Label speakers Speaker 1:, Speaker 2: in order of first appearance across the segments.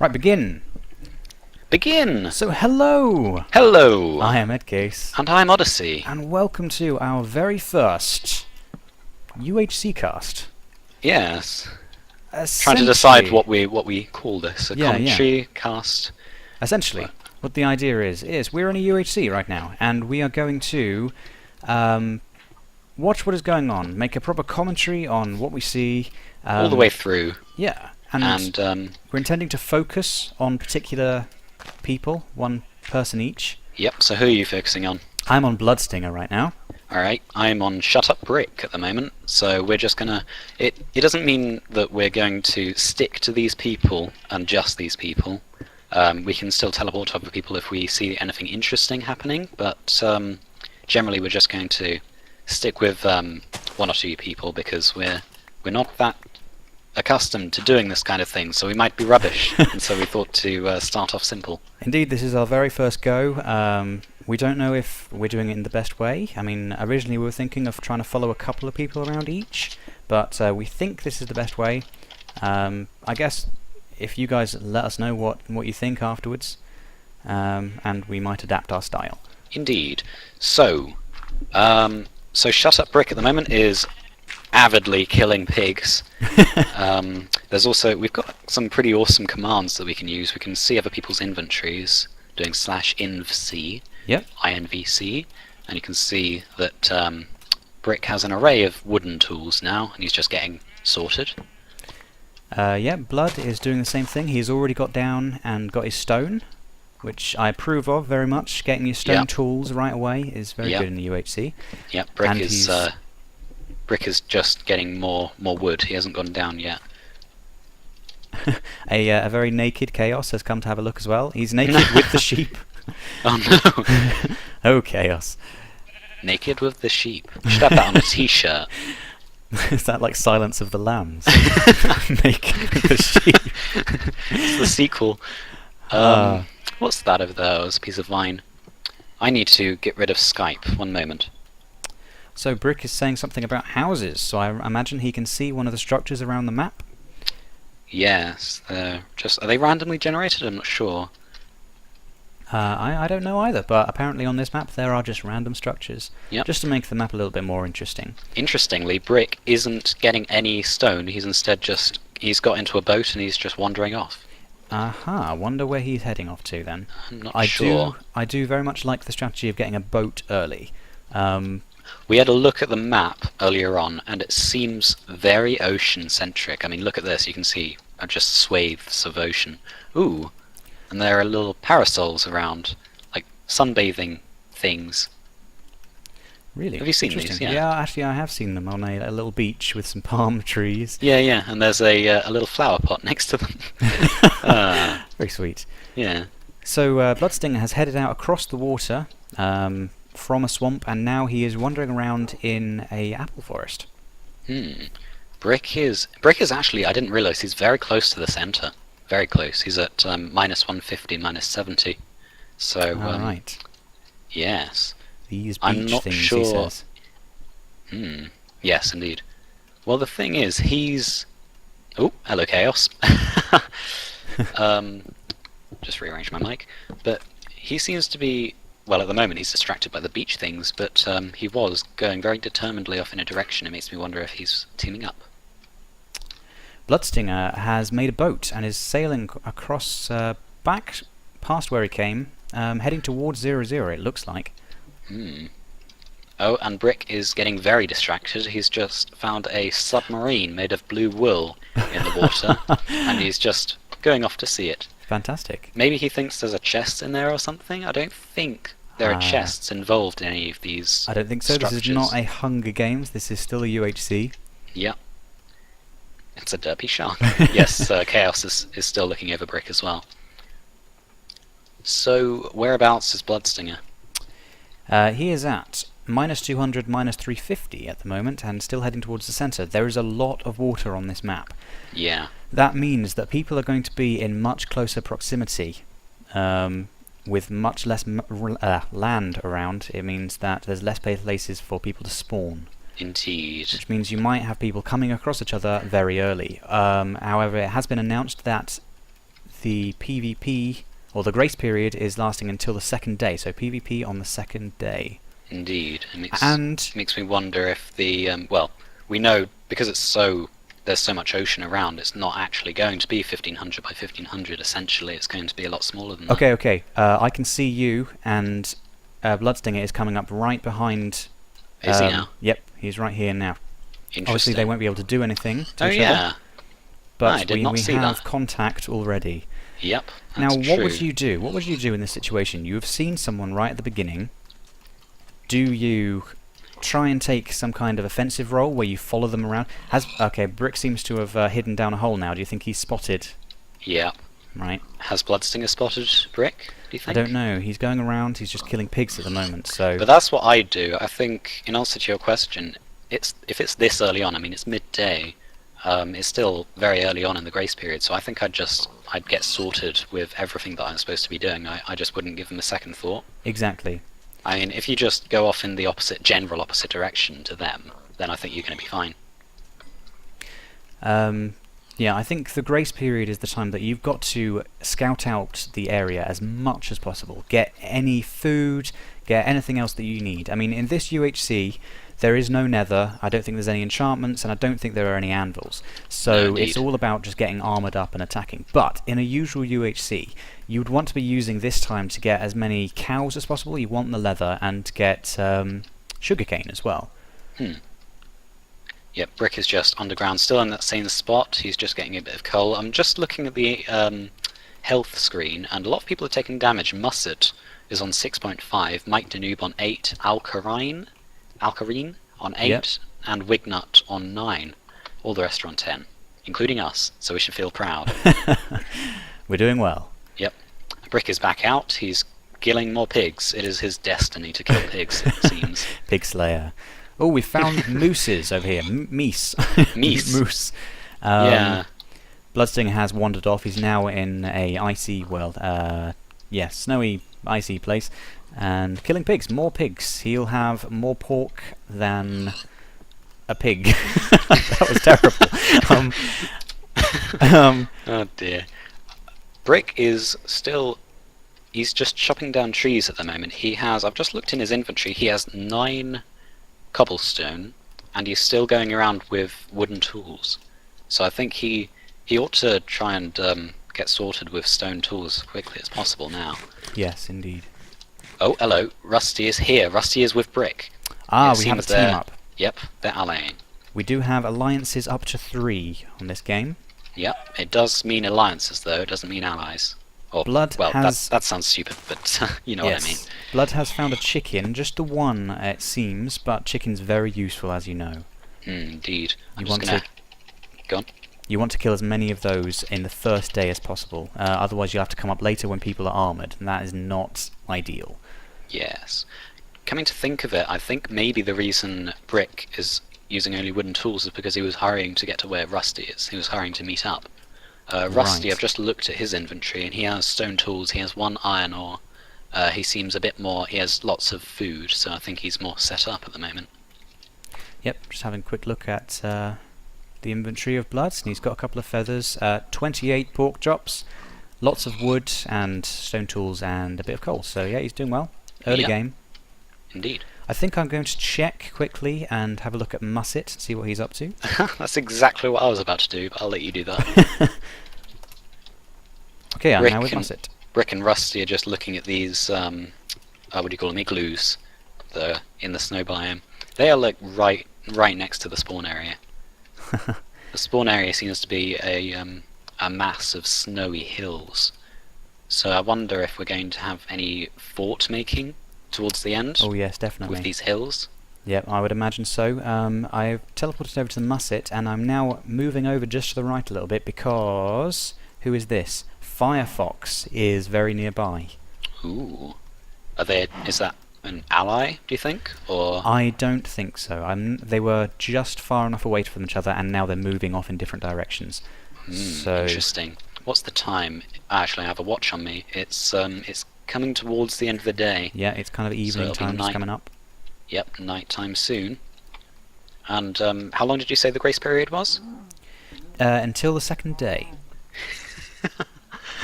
Speaker 1: Right, begin.
Speaker 2: Begin!
Speaker 1: So, hello!
Speaker 2: Hello!
Speaker 1: I am EddCase.
Speaker 2: And I'm Odyssey.
Speaker 1: And welcome to our very first UHC cast.
Speaker 2: Yes. Trying to decide what we call this. A
Speaker 1: Yeah,
Speaker 2: commentary cast.
Speaker 1: Essentially, what the idea is we're in a UHC right now, and we are going to watch what is going on, make a proper commentary on what we see.
Speaker 2: All the way through.
Speaker 1: Yeah. And we're intending to focus on particular people, one person each.
Speaker 2: Yep, so who are you focusing on?
Speaker 1: I'm on Bloodstinger right now.
Speaker 2: Alright, I'm on ShutUpBrick at the moment, so we're just gonna... It doesn't mean that we're going to stick to these people, and just these people. We can still teleport to other people if we see anything interesting happening, but generally we're just going to stick with one or two people, because we're not that accustomed to doing this kind of thing, so we might be rubbish, and so we thought to start off simple.
Speaker 1: Indeed, this is our very first go. We don't know if we're doing it in the best way. I mean, originally we were thinking of trying to follow a couple of people around each, but we think this is the best way. I guess if you guys let us know what you think afterwards, and we might adapt our style.
Speaker 2: Indeed. So ShutUpBrick at the moment is avidly killing pigs. There's also, we've got some pretty awesome commands that we can use. We can see other people's inventories, doing /invc,
Speaker 1: yep.
Speaker 2: INVC, and you can see that Brick has an array of wooden tools now, and he's just getting sorted.
Speaker 1: Yeah, Blood is doing the same thing. He's already got down and got his stone, which I approve of very much. Getting your stone tools right away is very good in the UHC.
Speaker 2: Yep, Brick is just getting more wood. He hasn't gone down yet.
Speaker 1: A very naked Chaos has come to have a look as well. He's naked with the sheep.
Speaker 2: Oh no!
Speaker 1: Oh, Chaos.
Speaker 2: Naked with the sheep. You should have that on a t-shirt.
Speaker 1: Is that like Silence of the Lambs? Naked with the sheep.
Speaker 2: It's the sequel. What's that over there? Oh, it's a piece of vine. I need to get rid of Skype. One moment.
Speaker 1: So Brick is saying something about houses, so I imagine he can see one of the structures around the map?
Speaker 2: Yes, are they randomly generated? I'm not sure.
Speaker 1: I don't know either, but apparently on this map there are just random structures, just to make the map a little bit more interesting.
Speaker 2: Interestingly, Brick isn't getting any stone, he's instead he's got into a boat and he's just wandering off.
Speaker 1: Aha, wonder where he's heading off to then.
Speaker 2: I'm not sure.
Speaker 1: I do very much like the strategy of getting a boat early.
Speaker 2: We had a look at the map earlier on, and it seems very ocean-centric. I mean, look at this, you can see just swathes of ocean. Ooh, and there are little parasols around, like sunbathing things.
Speaker 1: Really?
Speaker 2: Have you seen these?
Speaker 1: Yeah, actually I have seen them on a little beach with some palm trees.
Speaker 2: Yeah, and there's a little flower pot next to them.
Speaker 1: Very sweet.
Speaker 2: Yeah.
Speaker 1: So Bloodstinger has headed out across the water, from a swamp, and now he is wandering around in a apple forest.
Speaker 2: Brick is actually, I didn't realise, he's very close to the centre. Very close. He's at -150, -70. So,
Speaker 1: right.
Speaker 2: Yes.
Speaker 1: These beach
Speaker 2: I'm not
Speaker 1: things,
Speaker 2: sure.
Speaker 1: he says.
Speaker 2: Yes, indeed. Well, the thing is, he's... Oh, hello, Chaos. Just rearrange my mic. But he seems to be... Well, at the moment he's distracted by the beach things, but he was going very determinedly off in a direction. It makes me wonder if he's teaming up.
Speaker 1: Bloodstinger has made a boat and is sailing across back past where he came, heading towards 00, it looks like.
Speaker 2: Oh, and Brick is getting very distracted. He's just found a submarine made of blue wool in the water, and he's just going off to see it.
Speaker 1: Fantastic.
Speaker 2: Maybe he thinks there's a chest in there or something? I don't think there are chests involved in any of these
Speaker 1: I don't think so.
Speaker 2: structures.
Speaker 1: This is not a Hunger Games, this is still a UHC.
Speaker 2: Yeah. It's a derpy shark. Yes, Chaos is still looking over Brick as well. So, whereabouts is Bloodstinger?
Speaker 1: He is at -200, -350 at the moment, and still heading towards the centre. There is a lot of water on this map.
Speaker 2: Yeah.
Speaker 1: That means that people are going to be in much closer proximity, with much less land around. It means that there's less places for people to spawn.
Speaker 2: Indeed.
Speaker 1: Which means you might have people coming across each other very early. However, it has been announced that the PvP, or the grace period, is lasting until the second day, so PvP on the second day.
Speaker 2: Indeed.
Speaker 1: And
Speaker 2: makes me wonder if the well, we know because there's so much ocean around, it's not actually going to be 1500 by 1500. Essentially, it's going to be a lot smaller than that.
Speaker 1: Okay. I can see you, and Bloodstinger is coming up right behind.
Speaker 2: Is he now?
Speaker 1: Yep, he's right here now.
Speaker 2: Interesting.
Speaker 1: Obviously, they won't be able to do anything to each
Speaker 2: yeah.
Speaker 1: other, but
Speaker 2: I did not
Speaker 1: we
Speaker 2: see
Speaker 1: have
Speaker 2: that.
Speaker 1: contact already.
Speaker 2: Yep.
Speaker 1: Now,
Speaker 2: That's
Speaker 1: what
Speaker 2: true.
Speaker 1: would you do? What would you do in this situation? You have seen someone right at the beginning. Do you try and take some kind of offensive role where you follow them around? Okay, Brick seems to have hidden down a hole now. Do you think he's spotted?
Speaker 2: Yep.
Speaker 1: Right.
Speaker 2: Has Bloodstinger spotted Brick, do you think?
Speaker 1: I don't know. He's going around. He's just killing pigs at the moment. So.
Speaker 2: But that's what I do. I think, in answer to your question, if it's this early on, I mean, it's midday. It's still very early on in the grace period, so I think I'd get sorted with everything that I'm supposed to be doing. I just wouldn't give them a second thought.
Speaker 1: Exactly.
Speaker 2: I mean, if you just go off in the general opposite direction to them, then I think you're going to be fine.
Speaker 1: Yeah, I think the grace period is the time that you've got to scout out the area as much as possible. Get any food, get anything else that you need. I mean, in this UHC, there is no Nether, I don't think there's any enchantments, and I don't think there are any anvils. So
Speaker 2: No,
Speaker 1: it's all about just getting armoured up and attacking. But in a usual UHC, you would want to be using this time to get as many cows as possible. You want the leather and get sugarcane as well.
Speaker 2: Yep, Brick is just underground, still in that same spot. He's just getting a bit of coal. I'm just looking at the health screen, and a lot of people are taking damage. Musset is on 6.5, MikeDaNewb on 8, alkarine on 8,
Speaker 1: Yep.
Speaker 2: and Wignut on 9. All the rest are on 10, including us, so we should feel proud.
Speaker 1: We're doing well.
Speaker 2: Yep. Brick is back out. He's killing more pigs. It is his destiny to kill pigs, it seems.
Speaker 1: Pig Slayer. Oh, we found mooses over here. Meese.
Speaker 2: Meese.
Speaker 1: Moose.
Speaker 2: Yeah.
Speaker 1: Bloodstinger has wandered off. He's now in a icy, snowy, icy place. And killing pigs. More pigs. He'll have more pork than a pig. That was terrible.
Speaker 2: Oh dear. Brick is still... He's just chopping down trees at the moment. He has... I've just looked in his inventory. He has 9 cobblestone, and he's still going around with wooden tools. So I think he ought to try and get sorted with stone tools as quickly as possible now.
Speaker 1: Yes, indeed.
Speaker 2: Oh, hello. Rusty is here. Rusty is with Brick.
Speaker 1: Ah,
Speaker 2: It
Speaker 1: we have a
Speaker 2: seems
Speaker 1: team
Speaker 2: they're-
Speaker 1: up.
Speaker 2: Yep, they're allying.
Speaker 1: We do have alliances up to 3 on this game.
Speaker 2: Yep, it does mean alliances though, it doesn't mean allies. Or,
Speaker 1: Blood
Speaker 2: well,
Speaker 1: has...
Speaker 2: that sounds stupid, but you know
Speaker 1: yes.
Speaker 2: what I mean.
Speaker 1: Blood has found a chicken, just the one it seems, but chicken's very useful as you know.
Speaker 2: Indeed. I'm
Speaker 1: You
Speaker 2: just
Speaker 1: want
Speaker 2: gonna...
Speaker 1: to...
Speaker 2: Go on.
Speaker 1: You want to kill as many of those in the first day as possible, otherwise you'll have to come up later when people are armoured, and that is not ideal.
Speaker 2: Yes. Coming to think of it, I think maybe the reason Brick is using only wooden tools is because he was hurrying to get to where Rusty is. He was hurrying to meet up. Rusty,
Speaker 1: Right.
Speaker 2: I've just looked at his inventory, and he has stone tools, he has 1 iron ore. He seems a bit more... He has lots of food, so I think he's more set up at the moment.
Speaker 1: Yep, just having a quick look at the inventory of Blood, and he's got a couple of feathers, 28 pork chops, lots of wood and stone tools and a bit of coal, so yeah, he's doing well. Early
Speaker 2: Yep.
Speaker 1: game.
Speaker 2: Indeed.
Speaker 1: I think I'm going to check quickly and have a look at Musset, see what he's up to.
Speaker 2: That's exactly what I was about to do, but I'll let you do that.
Speaker 1: Okay, I'm
Speaker 2: Rick
Speaker 1: now with
Speaker 2: and-
Speaker 1: Musset.
Speaker 2: Brick and Rusty are just looking at these, what do you call them, igloos, that are in the snow biome. They are like right next to the spawn area. The spawn area seems to be a mass of snowy hills. So I wonder if we're going to have any fort making towards the end
Speaker 1: Oh yes, definitely.
Speaker 2: with these hills.
Speaker 1: Yep, I would imagine so. I've teleported over to the Musset, and I'm now moving over just to the right a little bit because... Who is this? Firefox is very nearby.
Speaker 2: Ooh. Is that an ally, do you think? Or
Speaker 1: I don't think so. They were just far enough away from each other, and now they're moving off in different directions. So
Speaker 2: interesting. What's the time? Actually, I have a watch on me. It's coming towards the end of the day.
Speaker 1: yeah, it's kind of evening
Speaker 2: it'll be
Speaker 1: time
Speaker 2: night.
Speaker 1: coming up.
Speaker 2: Yep, night time soon. And how long did you say the grace period was?
Speaker 1: Until the second day.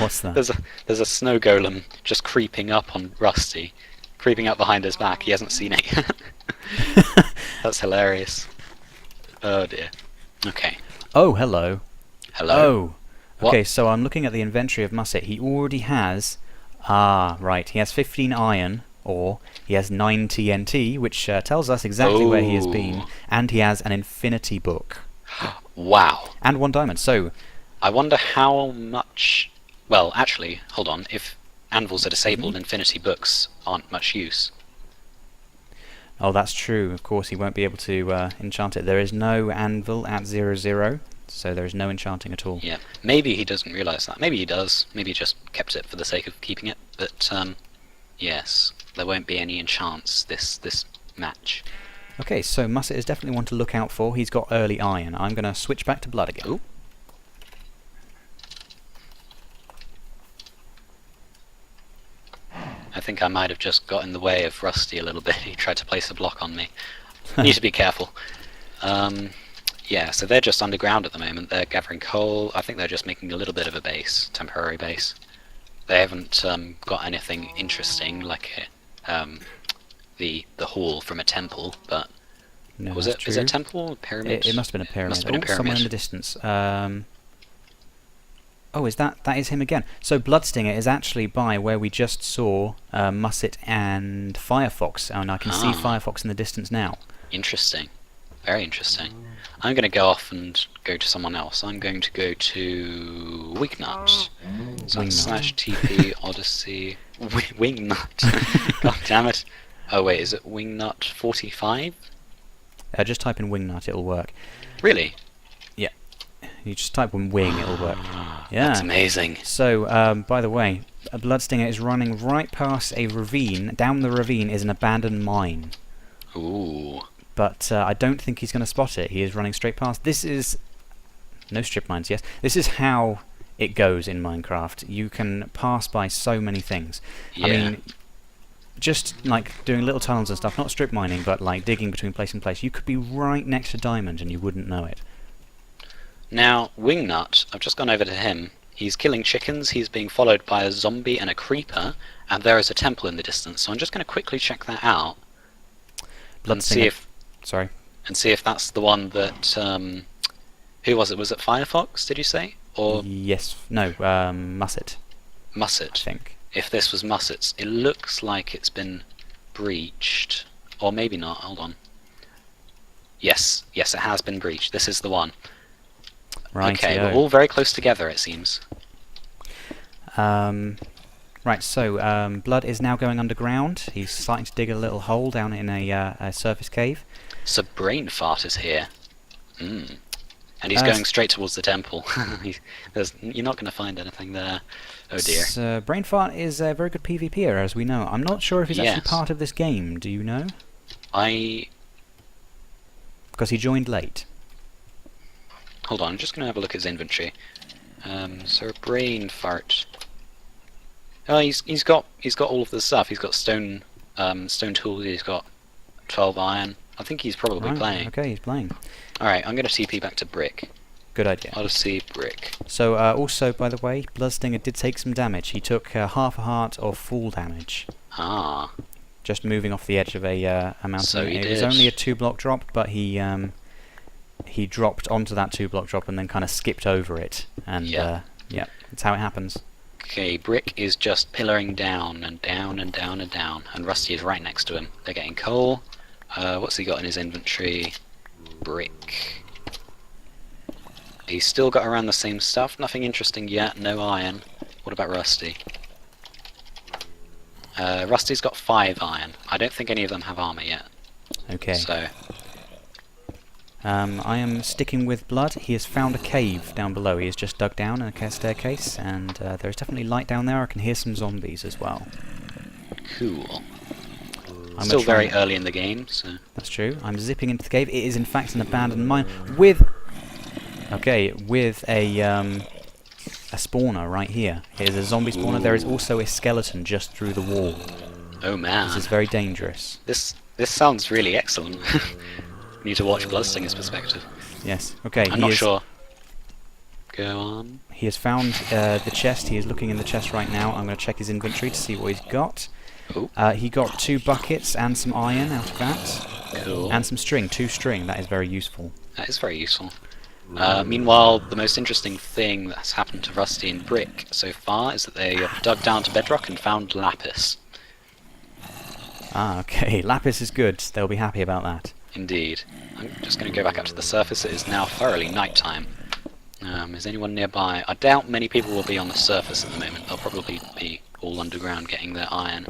Speaker 1: What's that?
Speaker 2: There's a snow golem just creeping up on Rusty, creeping up behind his back. He hasn't seen it yet. That's hilarious. Oh dear. Okay.
Speaker 1: Oh, hello.
Speaker 2: Hello.
Speaker 1: Oh. Okay, so I'm looking at the inventory of Musset. He already has... Ah, right. He has 15 iron, or he has 9 TNT, which tells us exactly where he has been. And he has an infinity book.
Speaker 2: Wow.
Speaker 1: And 1 diamond. So...
Speaker 2: I wonder how much... Well, actually, hold on. If anvils are disabled, infinity books aren't much use.
Speaker 1: Oh, that's true. Of course, he won't be able to enchant it. There is no anvil at 0, so there is no enchanting at all.
Speaker 2: Yeah, maybe he doesn't realise that. Maybe he does. Maybe he just kept it for the sake of keeping it. But, yes, there won't be any enchants this match.
Speaker 1: Okay, so Musset is definitely one to look out for. He's got early iron. I'm going to switch back to blood again.
Speaker 2: Ooh. I think I might have just got in the way of Rusty a little bit. He tried to place a block on me. Need to be careful. Yeah, so they're just underground at the moment. They're gathering coal. I think they're just making a little bit of a base, temporary base. They haven't got anything interesting like the hall from a temple, but
Speaker 1: No,
Speaker 2: was
Speaker 1: that's
Speaker 2: it? Is it a
Speaker 1: true.
Speaker 2: temple? Pyramid?
Speaker 1: It must have been a pyramid.
Speaker 2: Must have been a pyramid.
Speaker 1: Somewhere in the distance. Oh, is that is him again? So Bloodstinger is actually by where we just saw Musset and Firefox, and I can see Firefox in the distance now.
Speaker 2: Interesting. Very interesting. I'm going to go off and go to someone else. I'm going to go to Wingnut. So
Speaker 1: Wingnut.
Speaker 2: slash TP Odyssey. Wingnut. God damn it. Oh wait, is it Wingnut 45?
Speaker 1: Just type in Wingnut, it'll work.
Speaker 2: Really?
Speaker 1: Yeah. You just type in wing, it'll work. Yeah.
Speaker 2: That's amazing.
Speaker 1: So, by the way, a Bloodstinger is running right past a ravine. Down the ravine is an abandoned mine.
Speaker 2: Ooh.
Speaker 1: But I don't think he's going to spot it. He is running straight past. This is... No strip mines, yes. This is how it goes in Minecraft. You can pass by so many things.
Speaker 2: Yeah.
Speaker 1: I mean, just like doing little tunnels and stuff, not strip mining, but like digging between place and place. You could be right next to diamond and you wouldn't know it.
Speaker 2: Now, Wingnut, I've just gone over to him. He's killing chickens, he's being followed by a zombie and a creeper, and there is a temple in the distance. So I'm just going to quickly check that out. And see if...
Speaker 1: Sorry.
Speaker 2: And see if that's the one that... who was it? Was it Firefox, did you say? Or
Speaker 1: Yes. No, Musset,
Speaker 2: Musset?
Speaker 1: I think.
Speaker 2: If this was Musset's, it looks like it's been breached. Or maybe not, hold on. Yes, yes, it has been breached. This is the one.
Speaker 1: Right.
Speaker 2: Okay, we're all very close together, it seems.
Speaker 1: Right, so Blood is now going underground. He's starting to dig a little hole down in a surface cave.
Speaker 2: SirBrainFart is here. And he's going straight towards the temple. You're not going to find anything there. Oh dear.
Speaker 1: SirBrainFart is a very good PvPer, as we know. I'm not sure if he's actually
Speaker 2: Yes.
Speaker 1: part of this game. Do you know? Because he joined late.
Speaker 2: Hold on, I'm just going to have a look at his inventory. SirBrainFart. Oh, he's got all of the stuff. He's got stone tools. He's got 12 iron. I think he's probably playing.
Speaker 1: Okay, he's playing.
Speaker 2: All right, I'm going to TP back to Brick.
Speaker 1: Good idea.
Speaker 2: Odyssey Brick.
Speaker 1: So, also, by the way, Bloodstinger did take some damage. He took half a heart of full damage.
Speaker 2: Ah.
Speaker 1: Just moving off the edge of a mountain.
Speaker 2: So he
Speaker 1: it was
Speaker 2: did.
Speaker 1: only a 2-block drop, but he dropped onto that 2-block drop and then kind of skipped over it. And yeah, that's how it happens.
Speaker 2: Okay, Brick is just pillaring down and down and down and down, and Rusty is right next to him. They're getting coal. What's he got in his inventory? Brick. He's still got around the same stuff. Nothing interesting yet. No iron. What about Rusty? Rusty's got 5 iron. I don't think any of them have armor yet.
Speaker 1: Okay.
Speaker 2: So
Speaker 1: I am sticking with Blood. He has found a cave down below. He has just dug down a staircase, and there is definitely light down there. I can hear some zombies as well.
Speaker 2: cool.
Speaker 1: I'm
Speaker 2: Still very early in the game, so
Speaker 1: That's true. I'm zipping into the cave. It is in fact an abandoned mine with a spawner right here. Here's a zombie spawner.
Speaker 2: Ooh.
Speaker 1: There is also a skeleton just through the wall.
Speaker 2: oh man,
Speaker 1: This is very dangerous.
Speaker 2: this sounds really excellent. Need to watch Bloodstinger's perspective.
Speaker 1: Yes. Okay.
Speaker 2: I'm not sure. Go on.
Speaker 1: He has found the chest. He is looking in the chest right now. I'm going to check his inventory to see what he's got.
Speaker 2: Oh.
Speaker 1: He got 2 buckets and some iron out of that.
Speaker 2: Cool.
Speaker 1: And some string, 2 string. That is very useful.
Speaker 2: That is very useful. Meanwhile, the most interesting thing that's happened to Rusty and Brick so far is that they have dug down to bedrock and found lapis.
Speaker 1: Ah, okay. Lapis is good. They'll be happy about that.
Speaker 2: Indeed. I'm just going to go back up to the surface. It is now thoroughly nighttime. Is anyone nearby? I doubt many people will be on the surface at the moment. They'll probably be all underground getting their iron.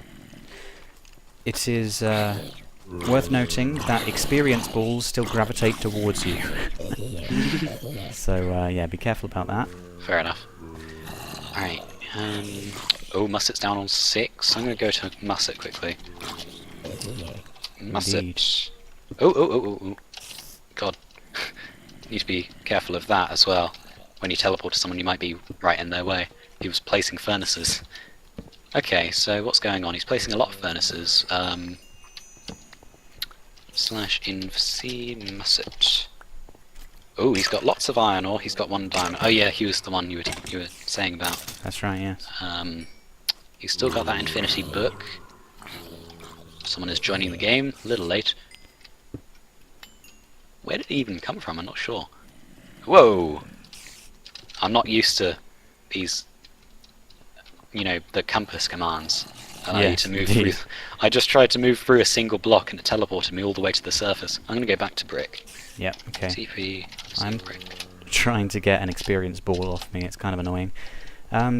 Speaker 1: It is worth noting that experience balls still gravitate towards you. So, yeah, be careful about that.
Speaker 2: Fair enough. Alright. Oh, Musset's down on 6. I'm going to go to Musset quickly. Musset. Oh. God. Need to be careful of that as well. When you teleport to someone, you might be right in their way. He was placing furnaces. Okay, so what's going on? He's placing a lot of furnaces. /inc Musset. Oh, he's got lots of iron ore. He's got 1 diamond. Oh yeah, he was the one you were saying about.
Speaker 1: That's right, yes.
Speaker 2: He's still got that infinity book. Someone is joining the game. A little late. Where did he even come from? I'm not sure. Whoa! I'm not used to these, you know, the compass commands. Allow you to move through. I just tried to move through a single block and it teleported me all the way to the surface. I'm going to go back to Brick.
Speaker 1: Yep, okay.
Speaker 2: TP.
Speaker 1: I'm
Speaker 2: Brick.
Speaker 1: trying to get an experience ball off me. It's kind of annoying.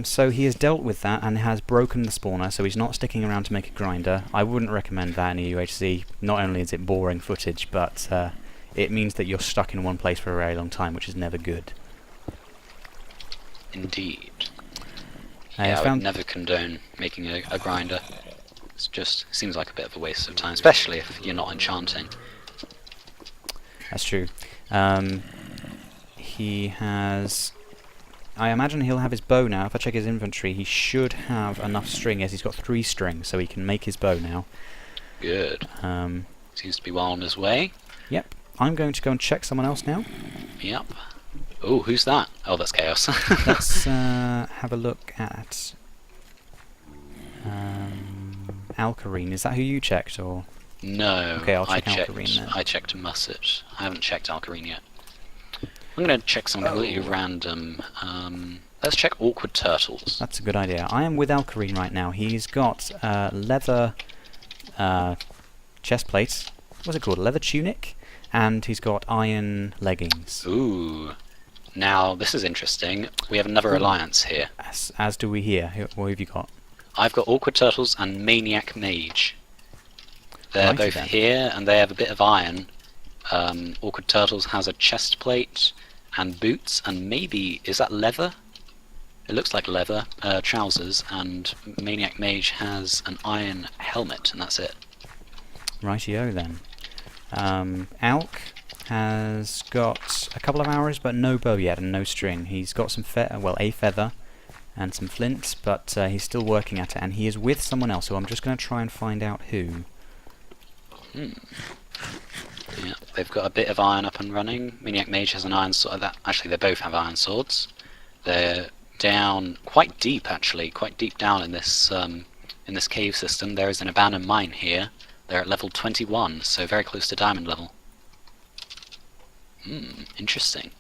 Speaker 1: So he has dealt with that and has broken the spawner, so he's not sticking around to make a grinder. I wouldn't recommend that in a UHC. Not only is it boring footage, but it means that you're stuck in one place for a very long time, which is never good.
Speaker 2: Indeed. Yeah, I would never condone making a grinder. It just seems like a bit of a waste of time, especially if you're not enchanting.
Speaker 1: That's true. He has... I imagine he'll have his bow now. If I check his inventory, he should have enough string. Yes, he's got 3 strings, so he can make his bow now.
Speaker 2: Good. Seems to be well on his way.
Speaker 1: Yep. I'm going to go and check someone else now.
Speaker 2: Yep. Oh, who's that? Oh, that's Chaos.
Speaker 1: Let's have a look at alkarine. Is that who you checked, or?
Speaker 2: No.
Speaker 1: Okay, I'll check alkarine then.
Speaker 2: I checked musset. I haven't checked alkarine yet. I'm going to check some completely random. Let's check awkward turtles.
Speaker 1: That's a good idea. I am with alkarine right now. He's got leather chest plate. What's it called? Leather tunic, and he's got iron leggings.
Speaker 2: Ooh. Now, this is interesting. We have another alliance here.
Speaker 1: As do we here. What have you got?
Speaker 2: I've got Awkward Turtles and Maniacmagee. They're both here, and they have a bit of iron. Awkward Turtles has a chest plate and boots, and maybe... is that leather? It looks like leather. Trousers, and Maniacmagee has an iron helmet, and that's it.
Speaker 1: Rightio then. Alk has got a couple of arrows, but no bow yet and no string. He's got some a feather and some flints, but he's still working at it, and he is with someone else, so I'm just going to try and find out who.
Speaker 2: Yeah, they've got a bit of iron up and running. Maniacmagee has an iron sword. Actually, they both have iron swords. They're down quite deep, actually, quite deep down in this cave system. There is an abandoned mine here. They're at level 21, so very close to diamond level. Interesting.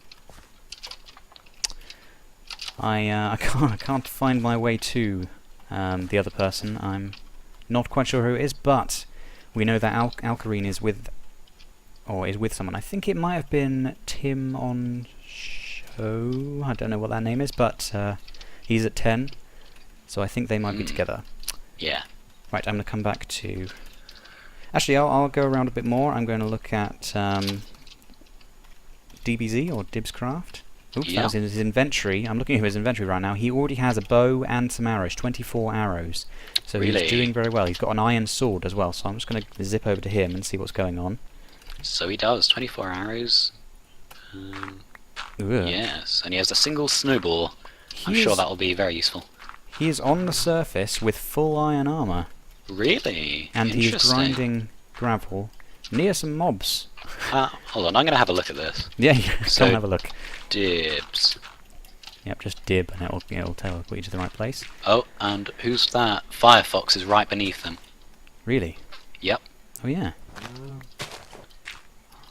Speaker 1: I can't find my way to the other person. I'm not quite sure who it is, but we know that alkarine is with someone. I think it might have been Timonscholte. I don't know what that name is, but he's at 10, so I think they might be together.
Speaker 2: Yeah.
Speaker 1: Right, I'm going to come back to... Actually, I'll go around a bit more. I'm going to look at DBZ, or Dibzcraft. Oops, that was in his inventory. I'm looking at his inventory right now. He already has a bow and some arrows, 24 arrows. So he's doing very well. He's got an iron sword as well, so I'm just going to zip over to him and see what's going on.
Speaker 2: So he does, 24 arrows. Yes, and he has a single snowball. I'm sure that will be very useful.
Speaker 1: He is on the surface with full iron armor.
Speaker 2: Really?
Speaker 1: And he's grinding gravel near some mobs.
Speaker 2: Hold on, I'm going to have a look at this.
Speaker 1: Yeah, come have a look.
Speaker 2: Dibs.
Speaker 1: Yep, just dib and it'll teleport you to the right place.
Speaker 2: Oh, and who's that? Firefox is right beneath them.
Speaker 1: Really?
Speaker 2: Yep.
Speaker 1: Oh yeah.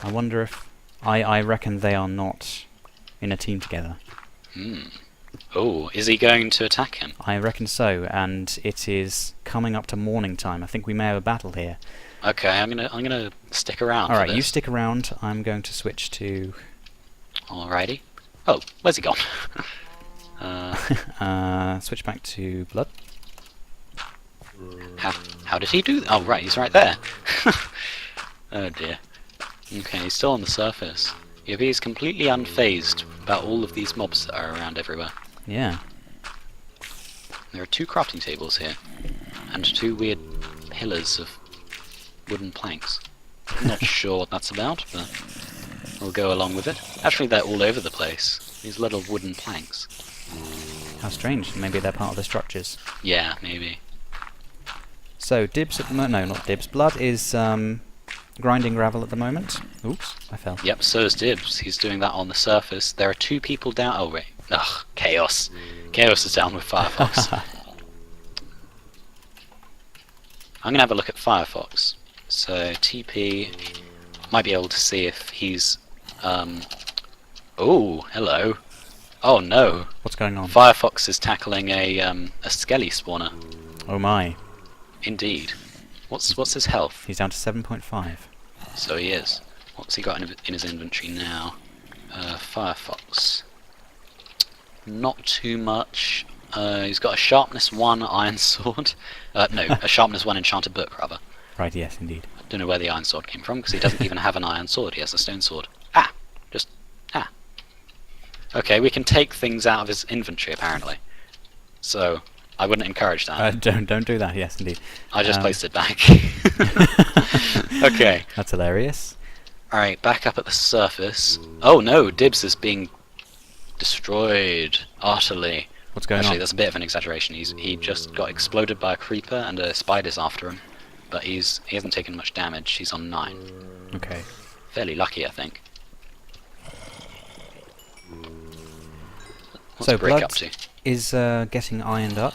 Speaker 1: I wonder if... I reckon they are not in a team together.
Speaker 2: Oh, is he going to attack him?
Speaker 1: I reckon so, and it is coming up to morning time. I think we may have a battle here.
Speaker 2: Okay, I'm gonna stick around.
Speaker 1: Alright, you stick around. I'm going to switch to...
Speaker 2: Alrighty. Oh, where's he gone?
Speaker 1: Switch back to blood.
Speaker 2: How did he do that? Oh, right, he's right there. Oh dear. Okay, he's still on the surface. Yeah, but he's completely unfazed about all of these mobs that are around everywhere.
Speaker 1: Yeah.
Speaker 2: There are 2 crafting tables here, and 2 weird pillars of wooden planks. I'm not sure what that's about, but we'll go along with it. Actually, they're all over the place. These little wooden planks.
Speaker 1: How strange. Maybe they're part of the structures.
Speaker 2: Yeah, maybe.
Speaker 1: So, Dibs at the moment... No, not Dibs. Blood is grinding gravel at the moment. Oops, I fell.
Speaker 2: Yep, so is Dibs. He's doing that on the surface. There are 2 people down... Oh, wait. Ugh, chaos. Chaos is down with Firefox. I'm going to have a look at Firefox. So, TP... Might be able to see if he's... Oh, hello. Oh, no.
Speaker 1: What's going on?
Speaker 2: Firefox is tackling a skelly spawner.
Speaker 1: Oh my.
Speaker 2: Indeed. What's his health?
Speaker 1: He's down to 7.5.
Speaker 2: So he is. What's he got in his inventory now? Firefox. Not too much. He's got a sharpness 1 iron sword. No, a sharpness 1 enchanted book, rather.
Speaker 1: Right, yes, indeed.
Speaker 2: Don't know where the iron sword came from, because he doesn't even have an iron sword. He has a stone sword. Okay, we can take things out of his inventory, apparently. So, I wouldn't encourage that.
Speaker 1: Don't do that, yes, indeed.
Speaker 2: I just placed it back. Okay.
Speaker 1: That's hilarious.
Speaker 2: Alright, back up at the surface. Oh no, Dibs is being destroyed utterly.
Speaker 1: What's going on?
Speaker 2: Actually, that's a bit of an exaggeration. He just got exploded by a creeper and a spider's after him. But he hasn't taken much damage. He's on 9.
Speaker 1: Okay.
Speaker 2: Fairly lucky, I think. What's
Speaker 1: So
Speaker 2: Brick
Speaker 1: Blood
Speaker 2: up to?
Speaker 1: is getting ironed up.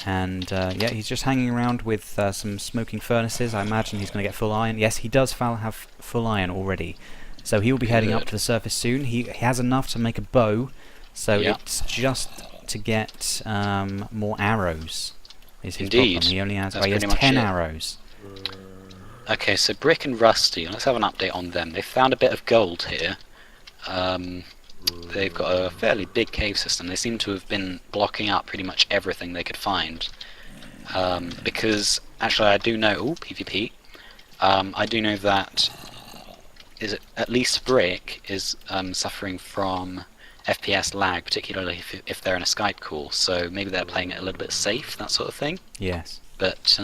Speaker 1: And yeah, he's just hanging around with some smoking furnaces. I imagine he's going to get full iron. Yes, he does have full iron already. So he will be heading up to the surface soon. He has enough to make a bow. So it's just to get more arrows. Is his problem. He only has, he has 10 arrows.
Speaker 2: Okay, so Brick and Rusty, let's have an update on them. They found a bit of gold here. They've got a fairly big cave system. They seem to have been blocking up pretty much everything they could find. Because, actually I do know... Ooh, PvP. I do know that at least Brick is suffering from FPS lag, particularly if they're in a Skype call, so maybe they're playing it a little bit safe, that sort of thing.
Speaker 1: Yes.
Speaker 2: But,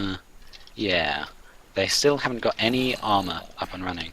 Speaker 2: yeah. They still haven't got any armor up and running.